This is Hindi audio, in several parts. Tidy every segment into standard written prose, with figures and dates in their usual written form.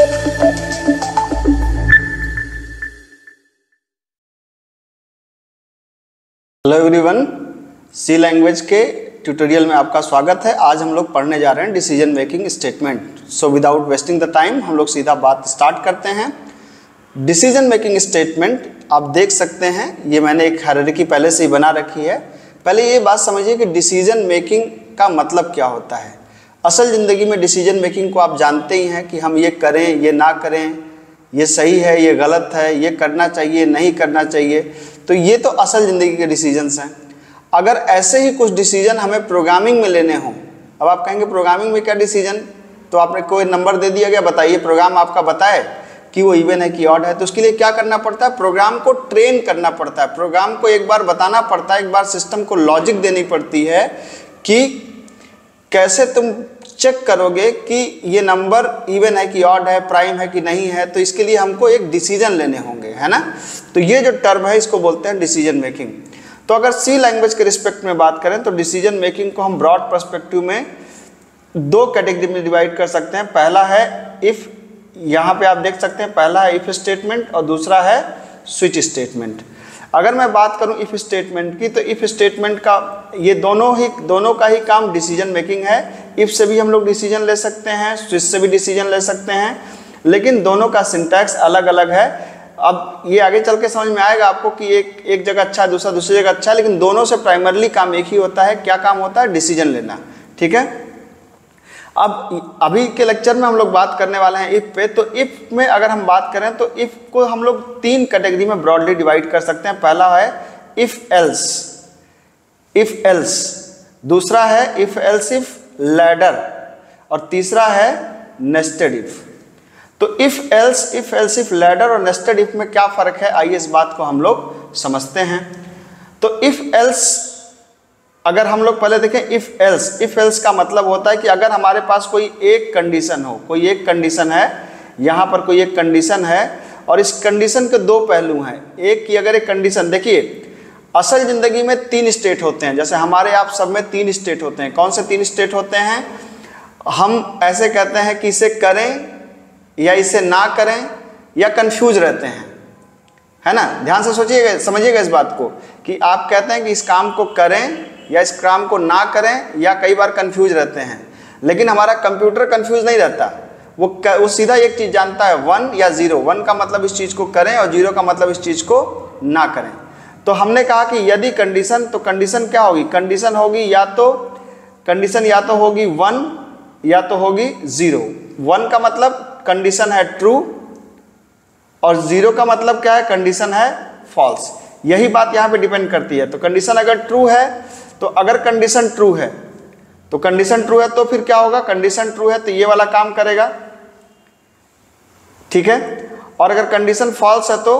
हेलो एवरीवन, सी लैंग्वेज के ट्यूटोरियल में आपका स्वागत है। आज हम लोग पढ़ने जा रहे हैं decision making statement. So without wasting the time हम लोग सीधा बात स्टार्ट करते हैं। डिसीजन मेकिंग स्टेटमेंट आप देख सकते हैं, ये मैंने एक हायरार्की पहले से ही बना रखी है। पहले ये बात समझिए कि डिसीजन मेकिंग का मतलब क्या होता है। असल ज़िंदगी में डिसीजन मेकिंग को आप जानते ही हैं कि हम ये करें, ये ना करें, ये सही है, ये गलत है, ये करना चाहिए, नहीं करना चाहिए। तो ये तो असल ज़िंदगी के डिसीजंस हैं। अगर ऐसे ही कुछ डिसीजन हमें प्रोग्रामिंग में लेने हों, अब आप कहेंगे प्रोग्रामिंग में क्या डिसीजन, तो आपने कोई नंबर दे दिया गया, बताइए प्रोग्राम आपका बताए कि वो इवन है कि ऑड है, तो उसके लिए क्या करना पड़ता है, प्रोग्राम को ट्रेन करना पड़ता है। प्रोग्राम को एक बार बताना पड़ता है, एक बार सिस्टम को लॉजिक देनी पड़ती है कि कैसे तुम चेक करोगे कि ये नंबर इवन है कि ऑड है, प्राइम है कि नहीं है। तो इसके लिए हमको एक डिसीजन लेने होंगे, है ना। तो ये जो टर्म है इसको बोलते हैं डिसीजन मेकिंग। तो अगर सी लैंग्वेज के रिस्पेक्ट में बात करें तो डिसीजन मेकिंग को हम ब्रॉड पर्सपेक्टिव में दो कैटेगरी में डिवाइड कर सकते हैं। पहला है इफ़, यहाँ पे आप देख सकते हैं, पहला है इफ़ स्टेटमेंट और दूसरा है स्विच स्टेटमेंट। अगर मैं बात करूँ इफ़ स्टेटमेंट की, तो इफ़ स्टेटमेंट का ये दोनों का ही काम डिसीजन मेकिंग है। इफ़ से भी हम लोग डिसीजन ले सकते हैं, स्विच से भी डिसीजन ले सकते हैं, लेकिन दोनों का सिंटैक्स अलग अलग है। अब ये आगे चल के समझ में आएगा आपको कि एक जगह अच्छा है, दूसरी जगह अच्छा है, लेकिन दोनों से प्राइमरली काम एक ही होता है। क्या काम होता है, डिसीजन लेना, ठीक है। अब अभी के लेक्चर में हम लोग बात करने वाले हैं इफ़ पे। तो इफ़ में अगर हम बात करें तो इफ़ को हम लोग तीन कैटेगरी में ब्रॉडली डिवाइड कर सकते हैं। पहला है इफ़ एल्स, दूसरा है इफ़ एल्स इफ लैडर, और तीसरा है नेस्टेड इफ। तो इफ़ एल्स इफ लैडर और नेस्टेड इफ में क्या फ़र्क है, आइए इस बात को हम लोग समझते हैं। तो इफ़ एल्स अगर हम लोग पहले देखें, इफ़ एल्स का मतलब होता है कि अगर हमारे पास कोई एक कंडीशन हो, कोई एक कंडीशन है, यहाँ पर कोई एक कंडीशन है और इस कंडीशन के दो पहलू हैं। एक की अगर एक कंडीशन, देखिए असल ज़िंदगी में तीन स्टेट होते हैं, जैसे हमारे आप सब में तीन स्टेट होते हैं। कौन से तीन स्टेट होते हैं, हम ऐसे कहते हैं कि इसे करें या इसे ना करें या कंफ्यूज रहते हैं, है ना। ध्यान से सोचिएगा, समझिएगा इस बात को कि आप कहते हैं कि इस काम को करें या इस काम को ना करें, या कई बार कंफ्यूज रहते हैं। लेकिन हमारा कंप्यूटर कंफ्यूज नहीं रहता, वो सीधा एक चीज़ जानता है, 1 या 0। 1 का मतलब इस चीज़ को करें और 0 का मतलब इस चीज़ को ना करें। तो हमने कहा कि यदि कंडीशन, तो कंडीशन क्या होगी, कंडीशन होगी या तो होगी 1 या तो होगी 0। 1 का मतलब कंडीशन है ट्रू और 0 का मतलब क्या है, कंडीशन है फॉल्स। यही बात यहाँ पे डिपेंड करती है। तो कंडीशन अगर ट्रू है, तो अगर कंडीशन ट्रू है तो फिर क्या होगा, कंडीशन ट्रू है तो ये वाला काम करेगा, ठीक है। और अगर कंडीशन फॉल्स है, तो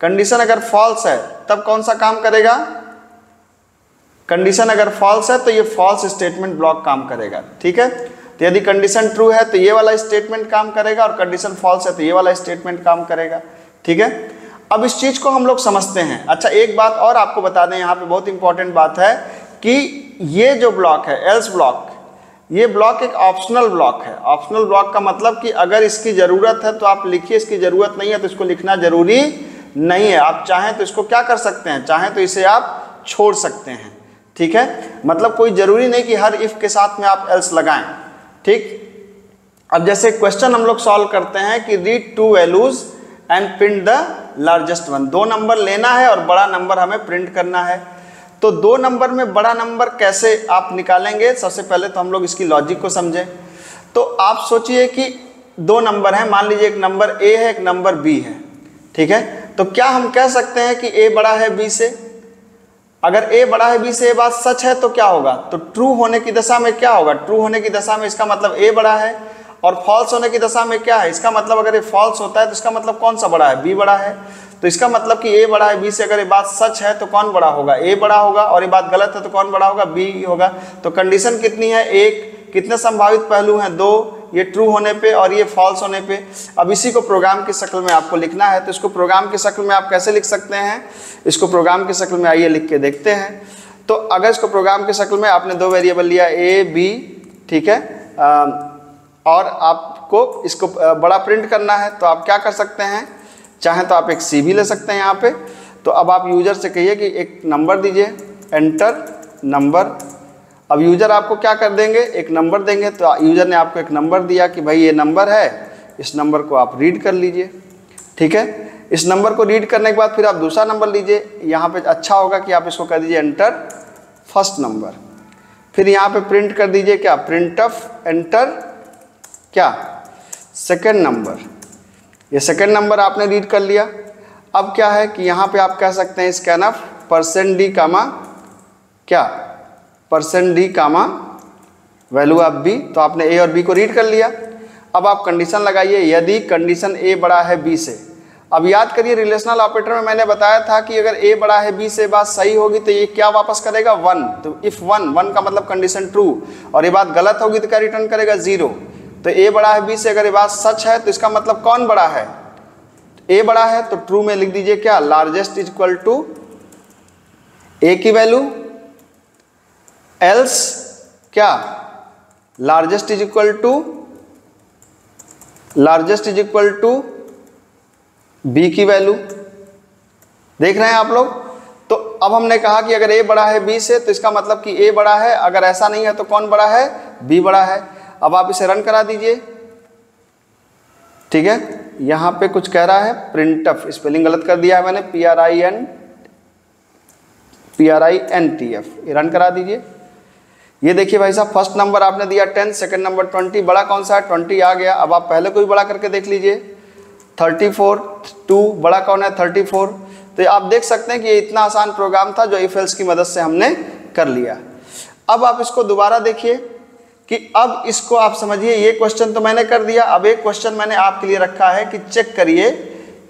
कंडीशन अगर फॉल्स है तब कौन सा काम करेगा, कंडीशन अगर फॉल्स है तो ये फॉल्स स्टेटमेंट ब्लॉक काम करेगा, ठीक है। तो यदि कंडीशन ट्रू है तो ये वाला स्टेटमेंट काम करेगा और कंडीशन फॉल्स है तो ये वाला स्टेटमेंट काम करेगा, ठीक है। अब इस चीज़ को हम लोग समझते हैं। अच्छा, एक बात और आपको बता दें, यहाँ पे बहुत इंपॉर्टेंट बात है कि ये जो ब्लॉक है एल्स ब्लॉक, ये ब्लॉक एक ऑप्शनल ब्लॉक है। ऑप्शनल ब्लॉक का मतलब कि अगर इसकी ज़रूरत है तो आप लिखिए, इसकी ज़रूरत नहीं है तो इसको लिखना ज़रूरी नहीं है। आप चाहें तो इसको क्या कर सकते हैं, चाहें तो इसे आप छोड़ सकते हैं, ठीक है। मतलब कोई ज़रूरी नहीं कि हर इफ़ के साथ में आप एल्स लगाएं, ठीक। अब जैसे क्वेश्चन हम लोग सॉल्व करते हैं कि read 2 values and print the largest one. 2 number लेना है और बड़ा नंबर हमें प्रिंट करना है। तो 2 नंबर में बड़ा नंबर कैसे आप निकालेंगे, सबसे पहले तो हम लोग इसकी लॉजिक को समझें। तो आप सोचिए कि 2 नंबर हैं, मान लीजिए एक नंबर ए है, एक नंबर बी है, ठीक है। तो क्या हम कह सकते हैं कि ए बड़ा है बी से? अगर ए बड़ा है बी से ये बात सच है तो क्या होगा, तो ट्रू होने की दशा में क्या होगा, ट्रू होने की दशा में इसका मतलब ए बड़ा है। और फॉल्स होने की दशा में क्या है, इसका मतलब अगर ये फॉल्स होता है तो इसका मतलब कौन सा बड़ा है, बी बड़ा है। तो इसका मतलब कि ए बड़ा है बी से, अगर ये बात सच है तो कौन बड़ा होगा, ए बड़ा होगा, और ये बात गलत है तो कौन बड़ा होगा, बी होगा। तो कंडीशन कितनी है, एक। कितने संभावित पहलू हैं, 2। ये ट्रू होने पे और ये फॉल्स होने पे। अब इसी को प्रोग्राम की शक्ल में आपको लिखना है, तो इसको प्रोग्राम की शक्ल में आप कैसे लिख सकते हैं, इसको प्रोग्राम की शक्ल में आइए लिख के देखते हैं। तो अगर इसको प्रोग्राम की शक्ल में आपने 2 वेरिएबल लिया ए बी, ठीक है, और आपको इसको बड़ा प्रिंट करना है तो आप क्या कर सकते हैं, चाहे तो आप एक सी भी ले सकते हैं यहाँ पे। तो अब आप यूज़र से कहिए कि एक नंबर दीजिए, एंटर नंबर। अब यूज़र आपको क्या कर देंगे, एक नंबर देंगे। तो यूज़र ने आपको एक नंबर दिया कि भाई ये नंबर है, इस नंबर को आप रीड कर लीजिए। ठीक है, इस नंबर को रीड करने के बाद फिर आप दूसरा नंबर लीजिए। यहाँ पे अच्छा होगा कि आप इसको कर दीजिए एंटर फर्स्ट नंबर। फिर यहाँ पे प्रिंट कर दीजिए क्या, प्रिंट ऑफ एंटर क्या, सेकंड नंबर। ये सेकंड नंबर आपने रीड कर लिया। अब क्या है कि यहाँ पे आप कह सकते हैं स्कैन ऑफ %d कामा क्या, %d comma value of b। तो आपने a और b को रीड कर लिया। अब आप कंडीशन लगाइए, यदि कंडीशन a बड़ा है b से। अब याद करिए रिलेशनल ऑपरेटर में मैंने बताया था कि अगर a बड़ा है b से बात सही होगी तो ये क्या वापस करेगा, 1। तो इफ 1 का मतलब कंडीशन ट्रू, और ये बात गलत होगी तो क्या रिटर्न करेगा, 0। तो a बड़ा है b से अगर ये बात सच है तो इसका मतलब कौन बड़ा है, a बड़ा है। तो ट्रू में लिख दीजिए क्या, largest is equal to a की वैल्यू, एल्स क्या, largest is equal to b की वैल्यू। देख रहे हैं आप लोग। तो अब हमने कहा कि अगर a बड़ा है b से तो इसका मतलब कि a बड़ा है, अगर ऐसा नहीं है तो कौन बड़ा है, b बड़ा है। अब आप इसे रन करा दीजिए। ठीक है, यहाँ पे कुछ कह रहा है प्रिंटफ, स्पेलिंग गलत कर दिया है मैंने, PRINTF। ये रन करा दीजिए। ये देखिए भाई साहब, फर्स्ट नंबर आपने दिया 10, सेकंड नंबर 20, बड़ा कौन सा है, 20 आ गया। अब आप पहले को भी बड़ा करके देख लीजिए, 34, 2 बड़ा कौन है, 34। तो आप देख सकते हैं कि ये इतना आसान प्रोग्राम था जो इफ एल्स की मदद से हमने कर लिया। अब आप इसको दोबारा देखिए कि अब इसको आप समझिए, ये क्वेश्चन तो मैंने कर दिया। अब एक क्वेश्चन मैंने आपके लिए रखा है कि चेक करिए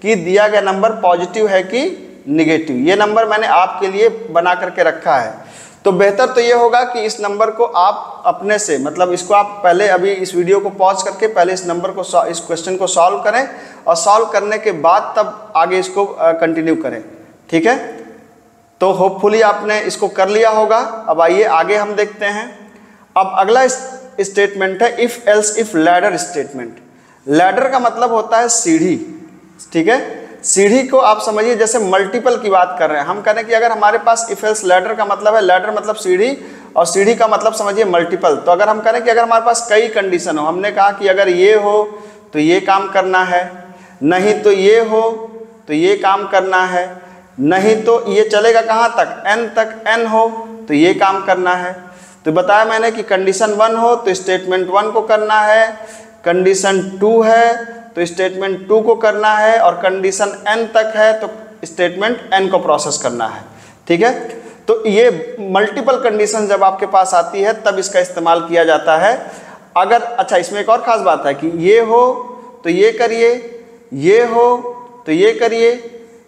कि दिया गया नंबर पॉजिटिव है कि निगेटिव। ये नंबर मैंने आपके लिए बना करके रखा है। तो बेहतर तो ये होगा कि इस नंबर को आप अपने से, मतलब इसको आप पहले अभी इस वीडियो को पॉज करके पहले इस नंबर को, इस क्वेश्चन को सॉल्व करें, और सॉल्व करने के बाद तब आगे इसको कंटिन्यू करें। ठीक है, तो होपफुली आपने इसको कर लिया होगा। अब आइए आगे हम देखते हैं। अब अगला स्टेटमेंट है if else if ladder statement. Ladder का मतलब होता है सीढ़ी। ठीक है, सीढ़ी को आप समझिए जैसे मल्टीपल की बात कर रहे हैं। हम कह रहे हैं कि अगर हमारे पास इफ एल्स लैडर का मतलब है, लैडर मतलब सीढ़ी, और सीढ़ी का मतलब समझिए मल्टीपल। तो अगर हम कह रहे हैं कि अगर हमारे पास कई कंडीशन हो, हमने कहा कि अगर ये हो तो ये काम करना है, नहीं तो ये हो तो ये काम करना है, नहीं तो ये चलेगा कहाँ तक, n तक, n हो तो ये काम करना है। तो बताया मैंने कि कंडीशन 1 हो तो स्टेटमेंट 1 को करना है, कंडीशन 2 है तो स्टेटमेंट 2 को करना है, और कंडीशन n तक है तो स्टेटमेंट n को प्रोसेस करना है। ठीक है, तो ये मल्टीपल कंडीशन जब आपके पास आती है तब इसका इस्तेमाल किया जाता है। अगर अच्छा, इसमें एक और ख़ास बात है कि ये हो तो ये करिए, ये हो तो ये करिए,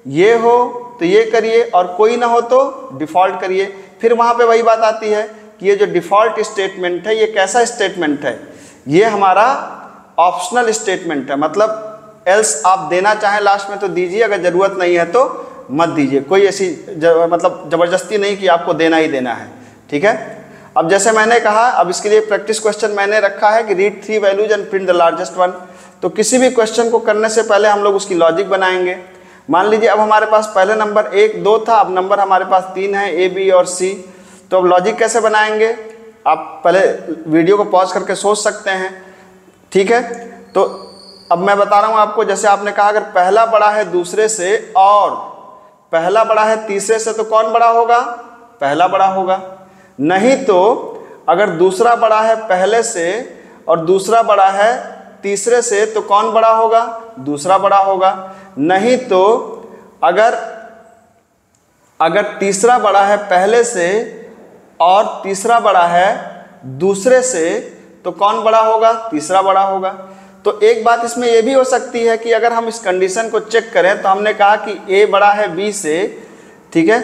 ये हो तो ये करिए, और कोई ना हो तो डिफ़ॉल्ट करिए। फिर वहाँ पे वही बात आती है कि ये जो डिफ़ॉल्ट स्टेटमेंट है ये कैसा स्टेटमेंट है, ये हमारा ऑप्शनल स्टेटमेंट है। मतलब एल्स आप देना चाहें लास्ट में तो दीजिए, अगर ज़रूरत नहीं है तो मत दीजिए। कोई ऐसी मतलब ज़बरदस्ती नहीं कि आपको देना ही देना है। ठीक है, अब जैसे मैंने कहा, अब इसके लिए प्रैक्टिस क्वेश्चन मैंने रखा है कि read 3 values and print the largest one. तो किसी भी क्वेश्चन को करने से पहले हम लोग उसकी लॉजिक बनाएंगे। मान लीजिए अब हमारे पास पहले नंबर 1, 2 था, अब नंबर हमारे पास 3 है, A, B और C। तो अब लॉजिक कैसे बनाएंगे, आप पहले वीडियो को पॉज करके सोच सकते हैं। ठीक है, तो अब मैं बता रहा हूँ आपको। जैसे आपने कहा अगर पहला बड़ा है दूसरे से और पहला बड़ा है तीसरे से तो कौन बड़ा होगा, पहला बड़ा होगा। नहीं तो अगर दूसरा बड़ा है पहले से और दूसरा बड़ा है तीसरे से तो कौन बड़ा होगा, दूसरा बड़ा होगा। नहीं तो अगर तीसरा बड़ा है पहले से और तीसरा बड़ा है दूसरे से तो कौन बड़ा होगा, तीसरा बड़ा होगा। तो एक बात इसमें यह भी हो सकती है कि अगर हम इस कंडीशन को चेक करें तो हमने कहा कि A बड़ा है B से। ठीक है,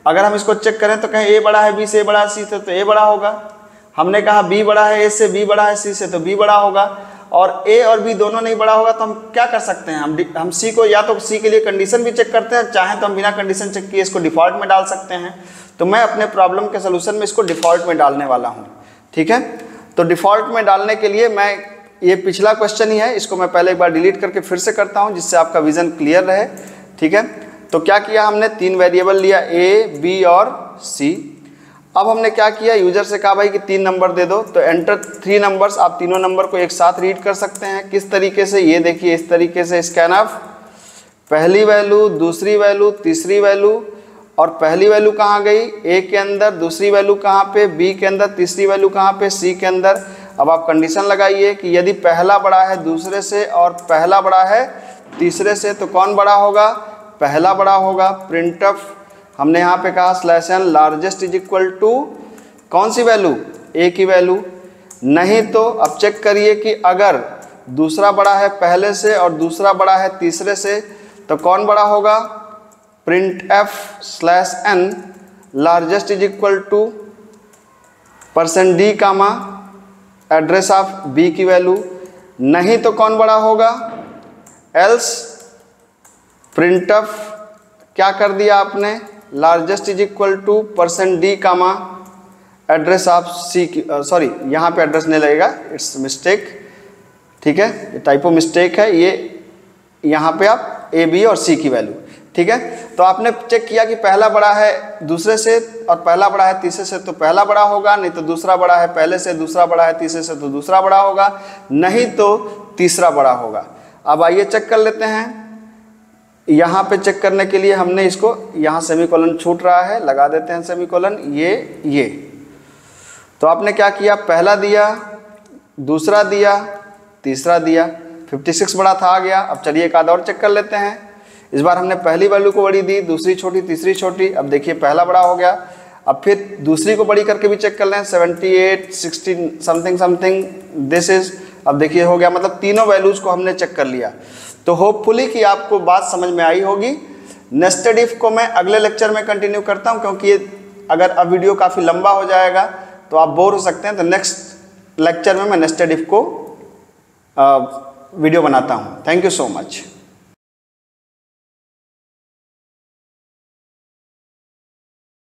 अगर हम इसको चेक करें तो कहें A बड़ा है B से, A बड़ा है C से तो A बड़ा होगा। हमने कहा B बड़ा है A से, B बड़ा है C से तो B बड़ा होगा। और A और B दोनों नहीं बड़ा होगा तो हम क्या कर सकते हैं, हम C को या तो C के लिए कंडीशन भी चेक करते हैं, चाहे तो हम बिना कंडीशन चेक किए इसको डिफ़ॉल्ट में डाल सकते हैं। तो मैं अपने प्रॉब्लम के सोल्यूशन में इसको डिफ़ॉल्ट में डालने वाला हूँ। ठीक है, तो डिफ़ॉल्ट में डालने के लिए मैं ये पिछला क्वेश्चन ही है, इसको मैं पहले एक बार डिलीट करके फिर से करता हूँ जिससे आपका विजन क्लियर रहे। ठीक है, तो क्या किया हमने, 3 वेरिएबल लिया A, B और C। अब हमने क्या किया, यूजर से कहा भाई कि 3 नंबर दे दो, तो एंटर 3 नंबर्स। आप तीनों नंबर को एक साथ रीड कर सकते हैं। किस तरीके से, ये देखिए इस तरीके से, स्कैन ऑफ, पहली वैल्यू, दूसरी वैल्यू, तीसरी वैल्यू, और पहली वैल्यू कहाँ गई, A के अंदर, दूसरी वैल्यू कहाँ पे, B के अंदर, तीसरी वैल्यू कहाँ पे, C के अंदर। अब आप कंडीशन लगाइए कि यदि पहला बड़ा है दूसरे से और पहला बड़ा है तीसरे से तो कौन बड़ा होगा, पहला बड़ा होगा। प्रिंटफ हमने यहाँ पे कहा /n largest is equal to कौन सी वैल्यू, A की वैल्यू। नहीं तो अब चेक करिए कि अगर दूसरा बड़ा है पहले से और दूसरा बड़ा है तीसरे से तो कौन बड़ा होगा, printf/n largest is equal to %d comma address of B की वैल्यू। नहीं तो कौन बड़ा होगा, एल्स printf क्या कर दिया आपने, largest is equal to %d comma address of C की, सॉरी यहाँ पे एड्रेस नहीं लगेगा, इट्स मिस्टेक। ठीक है, ये टाइपो मिस्टेक है, ये यहाँ पे आप A, B और C की वैल्यू। ठीक है, तो आपने चेक किया कि पहला बड़ा है दूसरे से और पहला बड़ा है तीसरे से तो पहला बड़ा होगा, नहीं तो दूसरा बड़ा है पहले से, दूसरा बड़ा है तीसरे से तो दूसरा बड़ा होगा, नहीं तो तीसरा बड़ा होगा। अब आइए चेक कर लेते हैं। यहाँ पे चेक करने के लिए हमने इसको, यहाँ सेमीकोलन छूट रहा है, लगा देते हैं सेमीकोलन, ये। तो आपने क्या किया, पहला दिया, दूसरा दिया, तीसरा दिया, 56 बड़ा था आ गया। अब चलिए एक आधा और चेक कर लेते हैं। इस बार हमने पहली वैल्यू को बड़ी दी, दूसरी छोटी, तीसरी छोटी। अब देखिए पहला बड़ा हो गया। अब फिर दूसरी को बड़ी करके भी चेक कर लें, 78, 16 समथिंग दिस इज। अब देखिए हो गया, मतलब तीनों वैल्यूज को हमने चेक कर लिया। तो होपफुली कि आपको बात समझ में आई होगी। नेस्टेड इफ को मैं अगले लेक्चर में कंटिन्यू करता हूं, क्योंकि ये अगर अब वीडियो काफ़ी लंबा हो जाएगा तो आप बोर हो सकते हैं। तो नेक्स्ट लेक्चर में मैं नेस्टेड इफ को वीडियो बनाता हूं। Thank you so much.